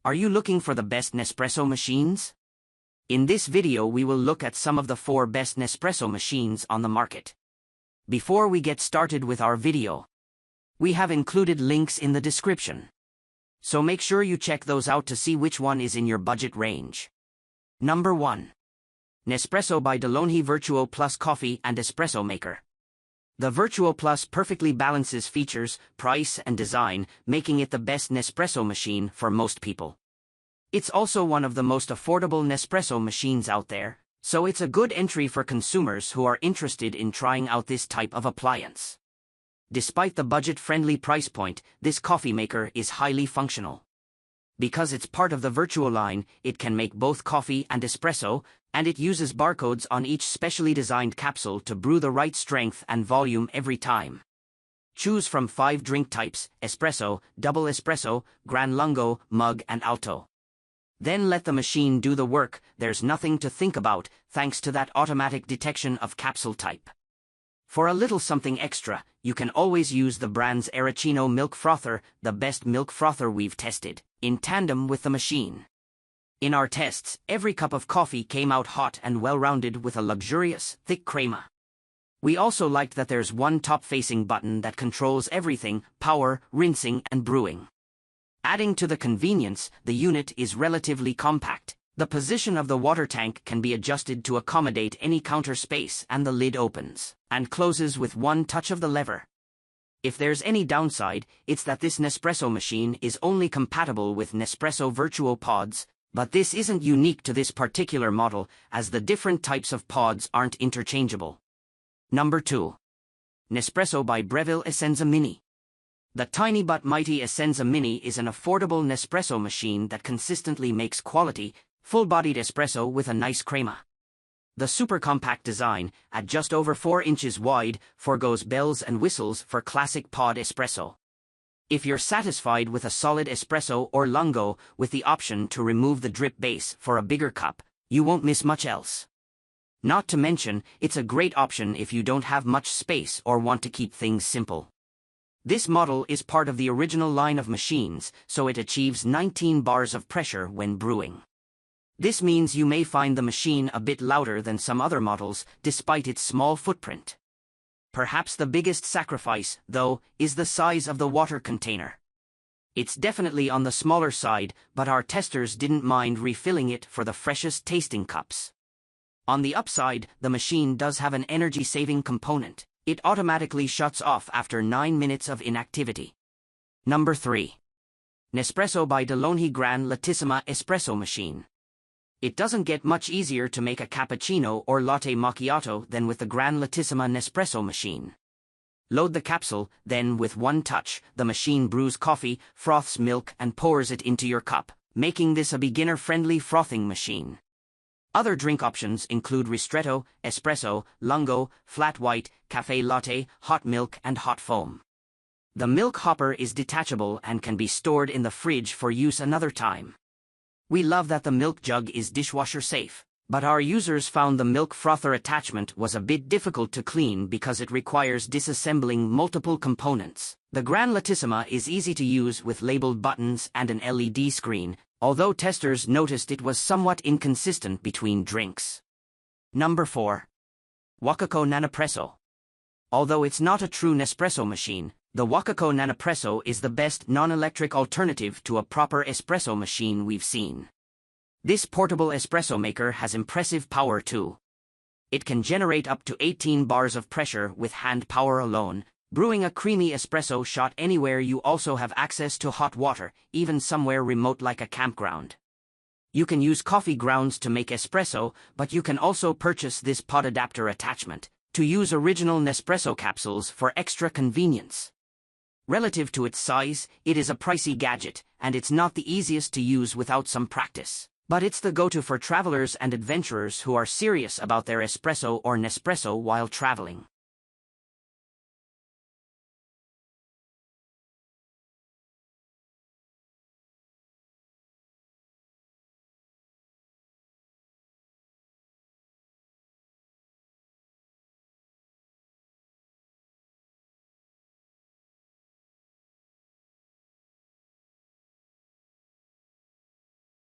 Are you looking for the best Nespresso machines? In this video we will look at some of the 4 best Nespresso machines on the market. Before we get started with our video, we have included links in the description. So make sure you check those out to see which one is in your budget range. Number 1. Nespresso by Delonghi VertuoPlus Coffee and Espresso Maker. The VertuoPlus perfectly balances features, price and design, making it the best Nespresso machine for most people. It's also one of the most affordable Nespresso machines out there, so it's a good entry for consumers who are interested in trying out this type of appliance. Despite the budget-friendly price point, this coffee maker is highly functional. Because it's part of the Vertuo line, it can make both coffee and espresso, and it uses barcodes on each specially designed capsule to brew the right strength and volume every time. Choose from 5 drink types: espresso, double espresso, gran lungo, mug and alto. Then let the machine do the work. There's nothing to think about, thanks to that automatic detection of capsule type. For a little something extra, you can always use the brand's Arancino milk frother, the best milk frother we've tested, in tandem with the machine. In our tests, every cup of coffee came out hot and well-rounded with a luxurious, thick crema. We also liked that there's one top-facing button that controls everything: power, rinsing and brewing. Adding to the convenience, the unit is relatively compact. The position of the water tank can be adjusted to accommodate any counter space, and the lid opens and closes with one touch of the lever. If there's any downside, it's that this Nespresso machine is only compatible with Nespresso Vertuo pods, but this isn't unique to this particular model, as the different types of pods aren't interchangeable. Number 2. Nespresso by Breville Essenza Mini. The tiny but mighty Essenza Mini is an affordable Nespresso machine that consistently makes quality, full-bodied espresso with a nice crema. The super compact design, at just over 4 inches wide, forgoes bells and whistles for classic pod espresso. If you're satisfied with a solid espresso or lungo with the option to remove the drip base for a bigger cup, you won't miss much else. Not to mention, it's a great option if you don't have much space or want to keep things simple. This model is part of the original line of machines, so it achieves 19 bars of pressure when brewing. This means you may find the machine a bit louder than some other models, despite its small footprint. Perhaps the biggest sacrifice, though, is the size of the water container. It's definitely on the smaller side, but our testers didn't mind refilling it for the freshest tasting cups. On the upside, the machine does have an energy-saving component. It automatically shuts off after 9 minutes of inactivity. Number 3. Nespresso by Delonghi Gran Latissima Espresso Machine. It doesn't get much easier to make a cappuccino or latte macchiato than with the Gran Latissima Nespresso machine. Load the capsule, then with one touch, the machine brews coffee, froths milk and pours it into your cup, making this a beginner-friendly frothing machine. Other drink options include ristretto, espresso, lungo, flat white, cafe latte, hot milk and hot foam. The milk hopper is detachable and can be stored in the fridge for use another time. We love that the milk jug is dishwasher safe, but our users found the milk frother attachment was a bit difficult to clean because it requires disassembling multiple components. The Gran Latissima is easy to use with labeled buttons and an LED screen, although testers noticed it was somewhat inconsistent between drinks. Number 4. Wakako Nanopresso. Although it's not a true Nespresso machine, the Wakako Nanopresso is the best non-electric alternative to a proper espresso machine we've seen. This portable espresso maker has impressive power too. It can generate up to 18 bars of pressure with hand power alone, brewing a creamy espresso shot anywhere. You also have access to hot water, even somewhere remote like a campground. You can use coffee grounds to make espresso, but you can also purchase this pod adapter attachment to use original Nespresso capsules for extra convenience. Relative to its size, it is a pricey gadget, and it's not the easiest to use without some practice. But it's the go-to for travelers and adventurers who are serious about their espresso or Nespresso while traveling.